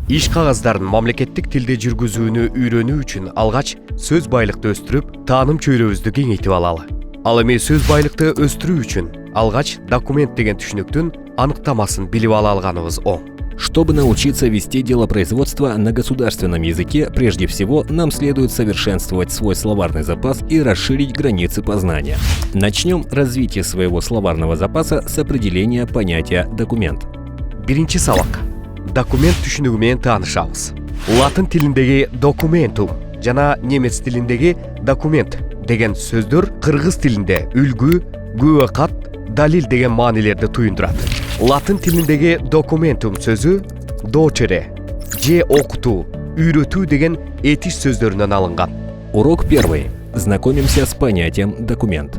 Иш кагаздарын мамлекеттик тилде жүргүзүүнү үйрөнүү үчүн алгач сөз байлыкты өстүрүп, тааным чөйрөбүздү кеңейтип алалы. Ал эми сөз байлыкты өстүрүү үчүн алгач документ деген түшүнүктүн аныктамасын билип ала алганыбыз оң. Чтобы научиться вести дело производства на государственном языке, прежде всего нам следует совершенствовать свой словарный запас и расширить границы познания. Начнем развитие своего словарного запаса с определения понятия «документ». Биринчи сабак. Документ түшүнүгү менен таанышабыз. Латын тилиндеги документум жана немец тилиндеги документ деген сөздөр кыргыз тилинде үлгү, күбө-кат, далил деген маанилерди туюндурат. Латын тилиндеги документум сөзү дочере, же окутуу, үйрөтүү деген этиш сөздөрүнөн алынган. Урок 1. Знакомимся с понятием «документ».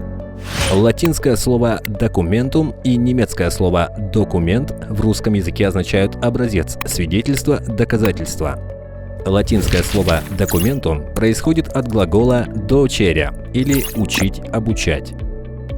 Латинское слово «документум» и немецкое слово «документ» в русском языке означают образец, свидетельство, доказательство. Латинское слово «документум» происходит от глагола «docere» или «учить, обучать».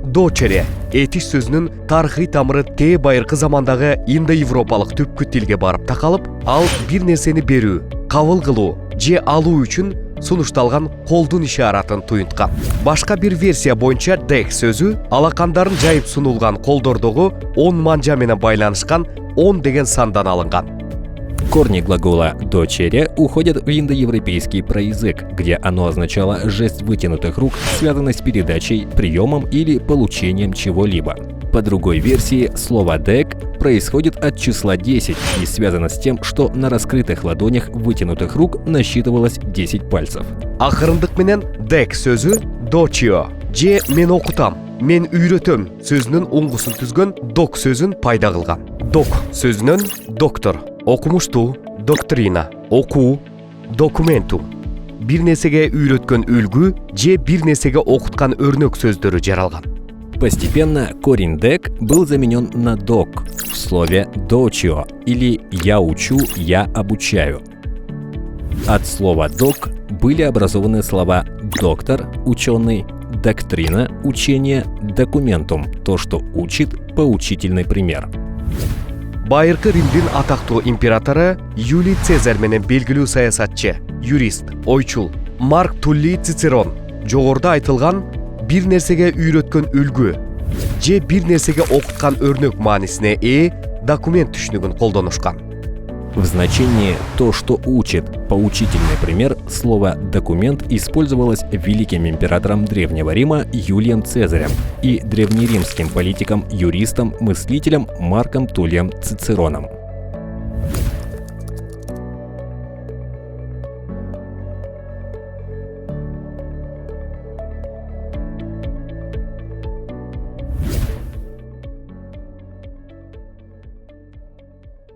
Дочере этиш сөзүнүн тарыхый тамыры тээ байыркы замандагы индо-европалык түпкү тилге барып такалып, ал бир нерсени берүү, кабыл кылуу же алуу үчүн сунушталган колдун ишаратын туюнткан. Башка бир версия боюнча дек сөзү алакандарын жайып сунулган колдордогу 10 манжа менен байланышкан 10 деген сандан алынган. Корни глагола «docere» уходят в индоевропейский проязык, где оно означало жест вытянутых рук, связанный с передачей, приемом или получением чего-либо. По другой версии, слово «дек» происходит от числа 10 и связано с тем, что на раскрытых ладонях вытянутых рук насчитывалось 10 пальцев. Акырындык менен «дек» сөзү «дочио» же «мен окутам», «мен үйрөтөм» сөзүнүн уңгусун түзгөн «док» сөзүн пайда кылган. «Док» сөзүнөн «доктор», окумуштуу, доктрина, окуу, документум, бир нерсеге үйрөткөн үлгү же бир нерсеге окуткан өрнөк сөздөрү жаралган. Постепенно корень «дек» был заменен на «док» в слове «дочио» или «я учу», «я обучаю». От слова «док» были образованы слова «доктор», «ученый», «доктрина», «учение», «документум», то, что учит, поучительный пример. Байыркы Римдин атактуу императору Юлий Цезарь менен белгилүү саясатчы, юрист, ойчул Марк Туллий Цицерон жогоруда айтылган бир нерсеге үйрөткөн үлгү же бир нерсеге окуткан өрнөк маанисине ээ документ түшүнүгүн колдонушкан. В значении «то, что учит», поучительный пример, слово «документ» использовалось великим императором Древнего Рима Юлием Цезарем и древнеримским политиком, юристом, мыслителем Марком Туллием Цицероном.